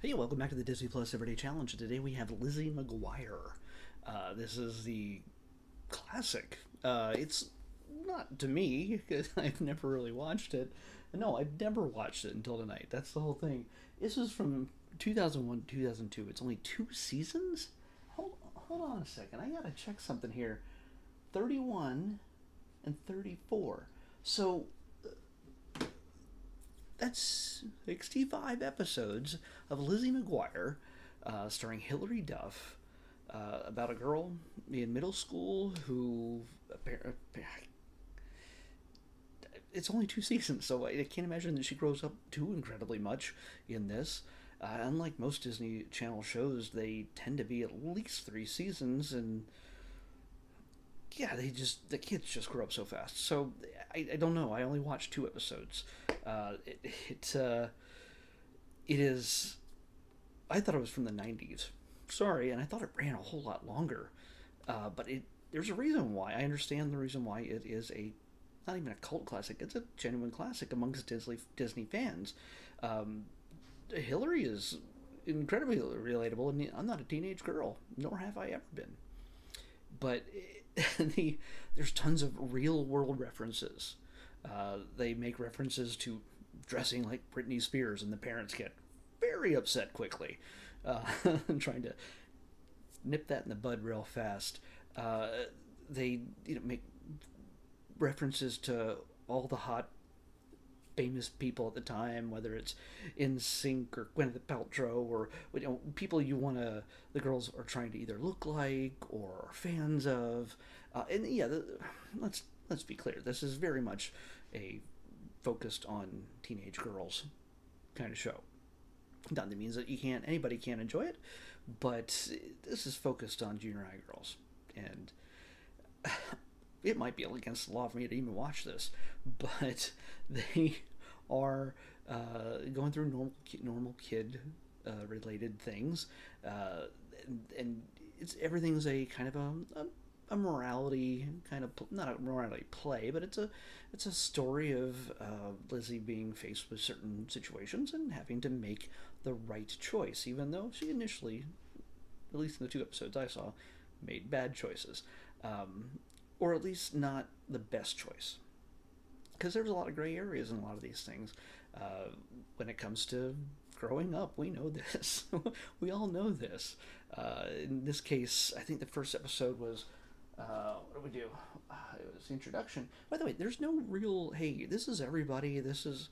Hey, welcome back to the Disney Plus Everyday Challenge. Today we have Lizzie McGuire. This is the classic. It's not to me because I've never really watched it. No, I've never watched it until tonight. That's the whole thing. This is from 2001 to 2002. It's only two seasons? Hold on a second. I gotta check something here. 31 and 34. So that's 65 episodes of Lizzie McGuire, starring Hilary Duff, about a girl in middle school who it's only two seasons, so I can't imagine that she grows up too incredibly much in this. Unlike most Disney Channel shows, they tend to be at least three seasons, and yeah, the kids just grow up so fast. So I don't know. I only watched two episodes. It is. I thought it was from the '90s. Sorry, and I thought it ran a whole lot longer. But there's a reason why. I understand the reason why it is a not even a cult classic. It's a genuine classic amongst Disney fans. Um, Hillary is incredibly relatable, and I'm not a teenage girl, nor have I ever been. But there's tons of real world references. They make references to dressing like Britney Spears, and the parents get very upset quickly, trying to nip that in the bud real fast. Uh, they make references to all the hot famous people at the time, whether it's In Sync or Gwyneth Paltrow or people the girls are trying to either look like or are fans of. And yeah, let's be clear. This is very much a focused on teenage girls kind of show. Not that means that anybody can't enjoy it, but this is focused on junior high girls, and it might be against the law for me to even watch this, but they are going through normal kid related things, and everything's a kind of a morality kind of not a morality play, but it's a story of Lizzie being faced with certain situations and having to make the right choice, even though she initially, at least in the two episodes I saw, made bad choices. Or at least not the best choice. Because there's a lot of gray areas in a lot of these things. When it comes to growing up, we know this. We all know this. In this case, I think the first episode was, what do we do? It was the introduction. By the way, there's no real, hey, this is everybody, there's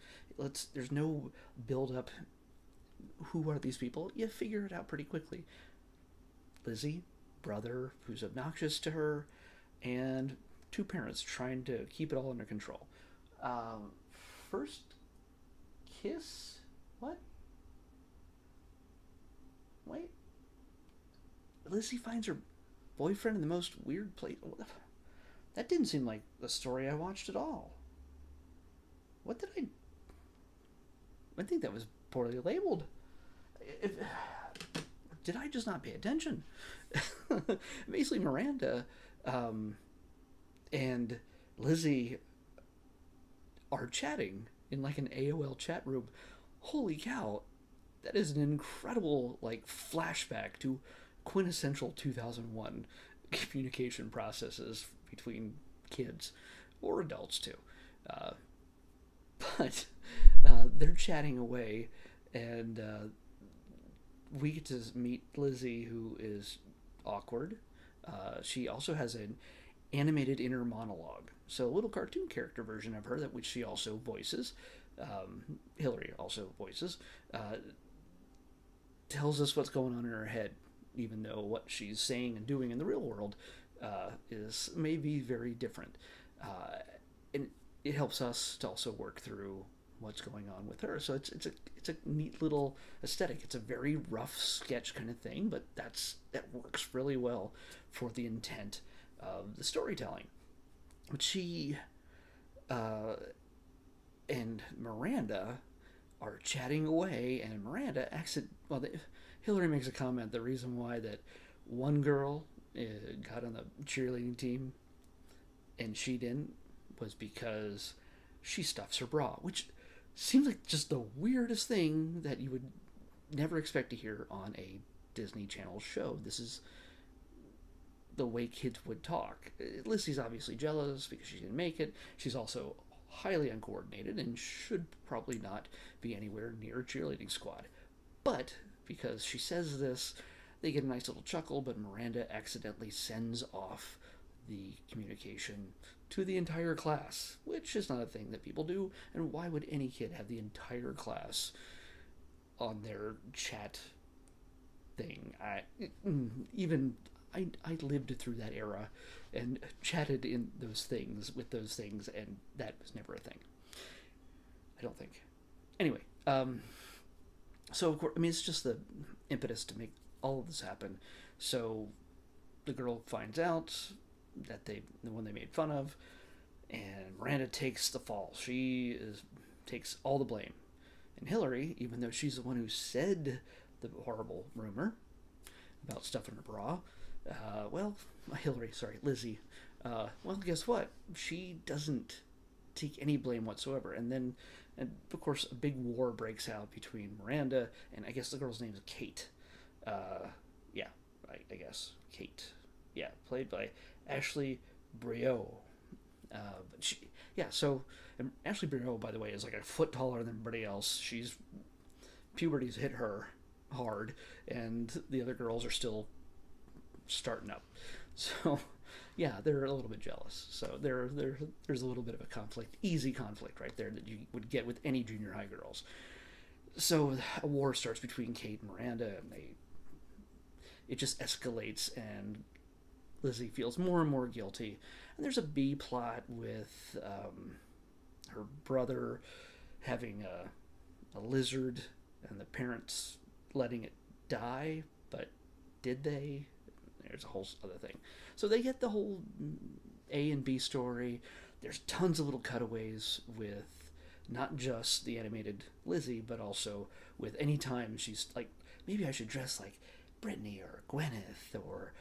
no build up. Who are these people? You figure it out pretty quickly. Lizzie, brother who's obnoxious to her, and two parents trying to keep it all under control. First kiss? What? Wait. Lizzie finds her boyfriend in the most weird place. That didn't seem like the story I watched at all. What did I? I think that was poorly labeled. If, did I just not pay attention? Basically, Miranda and Lizzie are chatting in like an AOL chat room. Holy cow, that is an incredible like flashback to quintessential 2001 communication processes between kids or adults too. Uh, but they're chatting away, and we get to meet Lizzie, who is awkward. She also has an animated inner monologue, so a little cartoon character version of her that which she also voices. Hillary also voices. Tells us what's going on in her head, even though what she's saying and doing in the real world is maybe very different. And it helps us to also work through what's going on with her. So it's a neat little aesthetic. It's a very rough sketch kind of thing, but that works really well for the intent of the storytelling. But she and Miranda are chatting away, and Miranda Hillary makes a comment. The reason why that one girl got on the cheerleading team and she didn't was because she stuffs her bra, which seems like just the weirdest thing that you would never expect to hear on a Disney Channel show. This is the way kids would talk. Lizzie's obviously jealous because she didn't make it. She's also highly uncoordinated and should probably not be anywhere near a cheerleading squad. But because she says this, they get a nice little chuckle, but Miranda accidentally sends off the communication to the entire class, which is not a thing that people do, and why would any kid have the entire class on their chat thing? I lived through that era and chatted in those things with those things, and that was never a thing. I don't think. Anyway, so of course, I mean, it's just the impetus to make all of this happen. So the girl finds out that the one they made fun of, and Miranda takes the fall. Takes all the blame, and Hillary, even though she's the one who said the horrible rumor about stuff in her bra, Lizzie, well, guess what? She doesn't take any blame whatsoever. And of course, a big war breaks out between Miranda and I guess the girl's name is Kate. I guess Kate. Yeah, played by Ashley Breaux. And Ashley Breaux, by the way, is like a foot taller than everybody else. Puberty's hit her hard, and the other girls are still starting up. So, yeah, they're a little bit jealous. So there's a little bit of a conflict, easy conflict right there that you would get with any junior high girls. So a war starts between Kate and Miranda, and it just escalates, and Lizzie feels more and more guilty. And there's a B plot with her brother having a lizard, and the parents letting it die, but did they? There's a whole other thing. So they get the whole A and B story. There's tons of little cutaways with not just the animated Lizzie, but also with any time she's like, maybe I should dress like Brittany or Gwyneth or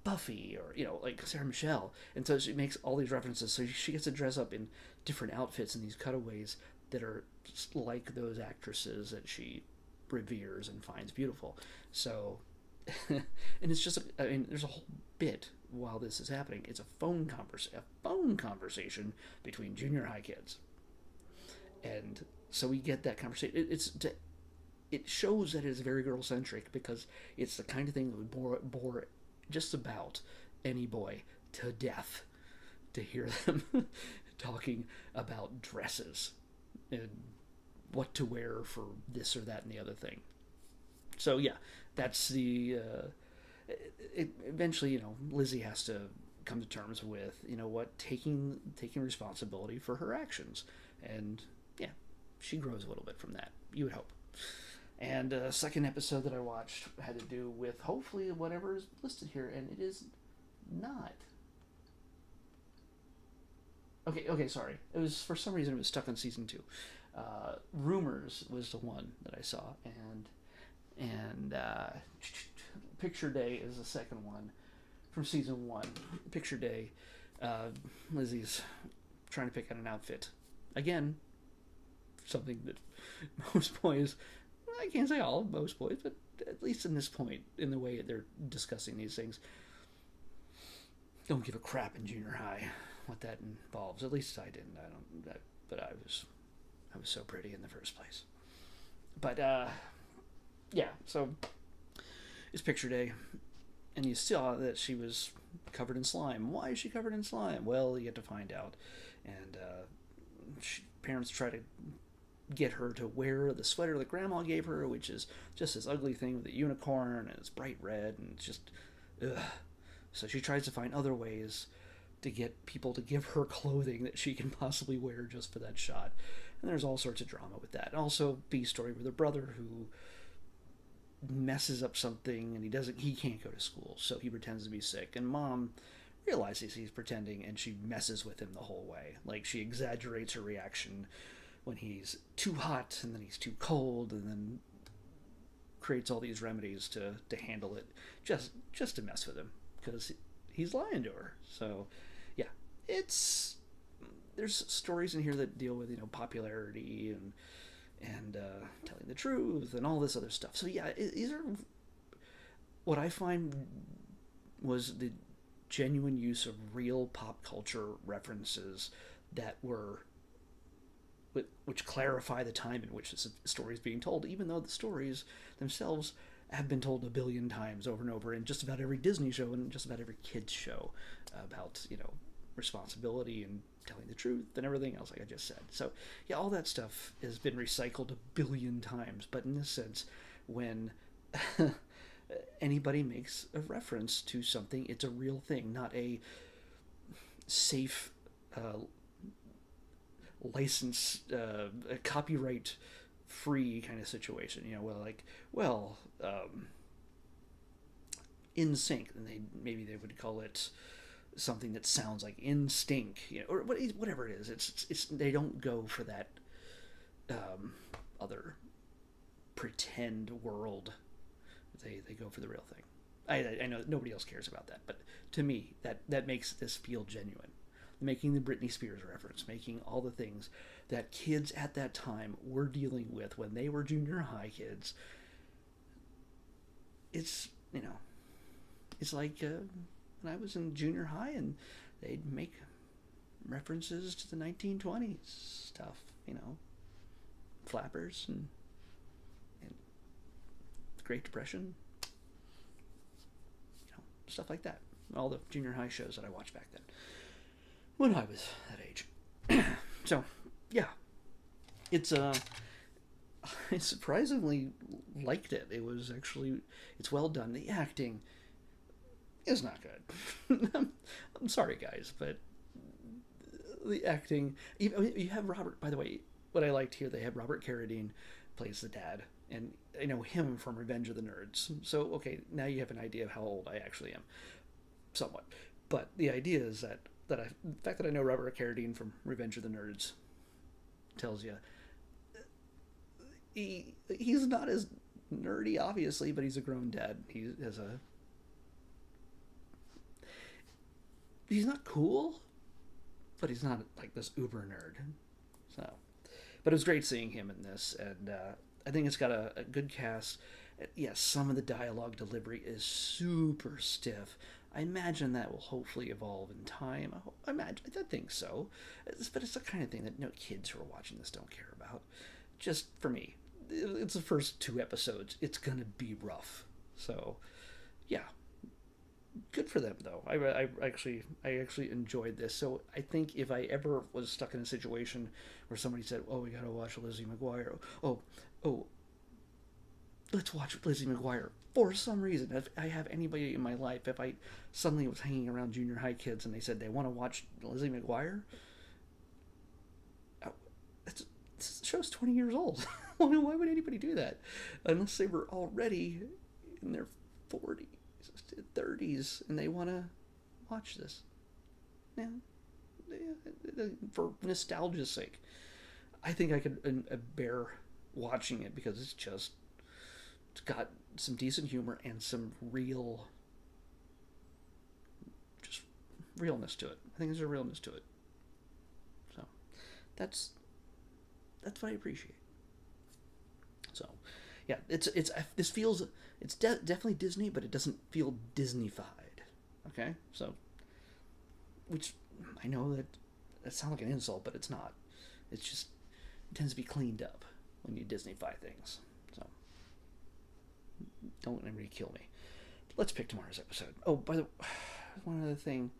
Buffy or, like Sarah Michelle. And so she makes all these references. So she gets to dress up in different outfits in these cutaways that are like those actresses that she reveres and finds beautiful. So, and it's just, there's a whole bit while this is happening. It's a phone conversation between junior high kids. And so we get that conversation. It shows that it's very girl-centric because it's the kind of thing that would bore just about any boy to death to hear them talking about dresses and what to wear for this or that and the other thing. So yeah, that's the eventually, Lizzie has to come to terms with, taking responsibility for her actions. And yeah, she grows a little bit from that, you would hope. And second episode that I watched had to do with hopefully whatever is listed here, and it is not. Okay, sorry. It was, for some reason, it was stuck on season 2. Rumors was the one that I saw, and Picture Day is the second one from season 1. Picture Day, Lizzie's trying to pick out an outfit. Again, something that most boys, I can't say all, most boys, but at least in this point, in the way they're discussing these things, don't give a crap in junior high what that involves. At least I didn't. But I was so pretty in the first place. But yeah, so it's Picture Day, and you saw that she was covered in slime. Why is she covered in slime? Well, you get to find out, and parents try to get her to wear the sweater that grandma gave her, which is just this ugly thing with a unicorn, and it's bright red, and it's just ugh. So she tries to find other ways to get people to give her clothing that she can possibly wear just for that shot. And there's all sorts of drama with that. And also B story with her brother who messes up something, and he can't go to school, so he pretends to be sick, and mom realizes he's pretending, and she messes with him the whole way. Like, she exaggerates her reaction when he's too hot, and then he's too cold, and then creates all these remedies to handle it, just to mess with him, because he's lying to her. So yeah, there's stories in here that deal with popularity and telling the truth and all this other stuff. So yeah, these are what I find was the genuine use of real pop culture references that were which clarify the time in which this story is being told, even though the stories themselves have been told a billion times over and over in just about every Disney show and just about every kids show about, responsibility and telling the truth and everything else, like I just said. So yeah, all that stuff has been recycled a billion times, but in this sense, when anybody makes a reference to something, it's a real thing, not a safe license, copyright free kind of situation. In sync, and maybe they would call it something that sounds like in stink, or whatever it is. It's they don't go for that other pretend world. They go for the real thing. I know nobody else cares about that, but to me, that makes this feel genuine. Making the Britney Spears reference, making all the things that kids at that time were dealing with when they were junior high kids. It's it's like when I was in junior high and they'd make references to the 1920s stuff, flappers and the Great Depression, stuff like that. All the junior high shows that I watched back then when I was that age. So yeah, it's I surprisingly liked it. It's well done. The acting is not good. I'm sorry, guys, but the acting. You have Robert. By the way, what I liked here, they have Robert Carradine plays the dad, and I know him from Revenge of the Nerds. So okay, now you have an idea of how old I actually am, somewhat. But the idea is the fact that I know Robert Carradine from Revenge of the Nerds tells you he's not as nerdy, obviously, but he's a grown dad. He's not cool, but he's not like this uber nerd. So, but it was great seeing him in this, and I think it's got a good cast. Yes, some of the dialogue delivery is super stiff. I imagine that will hopefully evolve in time. I think so. But it's the kind of thing that no kids who are watching this don't care about. Just for me, it's the first 2 episodes. It's gonna be rough. So, yeah, good for them though. I actually enjoyed this. So I think if I ever was stuck in a situation where somebody said, "Oh, we gotta watch Lizzie McGuire," oh, let's watch Lizzie McGuire. For some reason, if I have anybody in my life, if I suddenly was hanging around junior high kids and they said they want to watch Lizzie McGuire, this show's 20 years old. Why would anybody do that? Unless they were already in their 40s, 30s, and they want to watch this. Yeah, for nostalgia's sake. I think I could bear watching it because it's got some decent humor and some realness to it. I think there's a realness to it. So that's what I appreciate. So yeah, this feels definitely Disney, but it doesn't feel Disney-fied. Okay, so which I know that sounds like an insult, but it's not. It's just it tends to be cleaned up when you Disney-fy things. So don't anybody kill me. Let's pick tomorrow's episode. Oh, by the way, one other thing.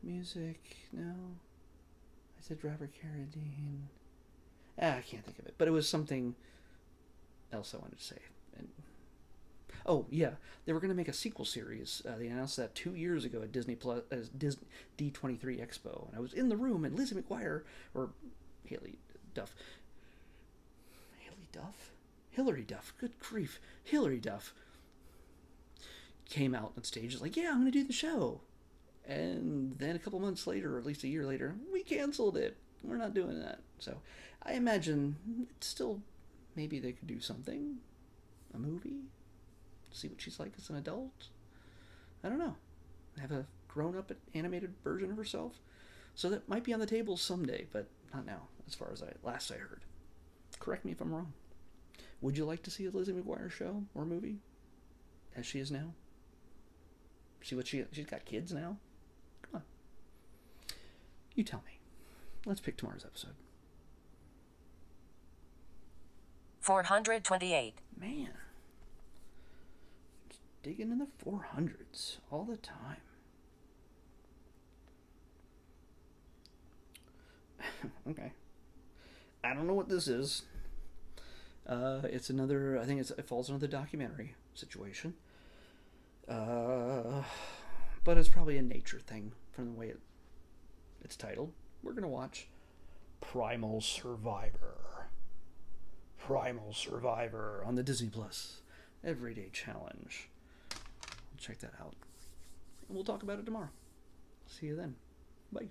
Music, no. I said Robert Carradine. I can't think of it. But it was something else I wanted to say. And oh, yeah. They were going to make a sequel series. They announced that 2 years ago at Disney Plus, Disney D23 Expo. And I was in the room, and Lizzie McGuire, or Hilary Duff, good grief, Hilary Duff came out on stage, is like, yeah, I'm going to do the show. And then a couple months later, or at least a year later, we canceled it. We're not doing that. So I imagine it's still, maybe they could do something, a movie, see what she's like as an adult. I don't know. Have a grown-up animated version of herself. So that might be on the table someday, but not now, as far as last I heard. Correct me if I'm wrong. Would you like to see a Lizzie McGuire show or movie as she is now? See what she's got kids now? Come on. You tell me. Let's pick tomorrow's episode. 428. Man. Just digging in the 400s all the time. Okay. I don't know what this is. It's another, I think it falls under the documentary situation. But it's probably a nature thing from the way it's titled. We're going to watch Primal Survivor. Primal Survivor on the Disney Plus Everyday Challenge. Check that out. And we'll talk about it tomorrow. See you then. Bye.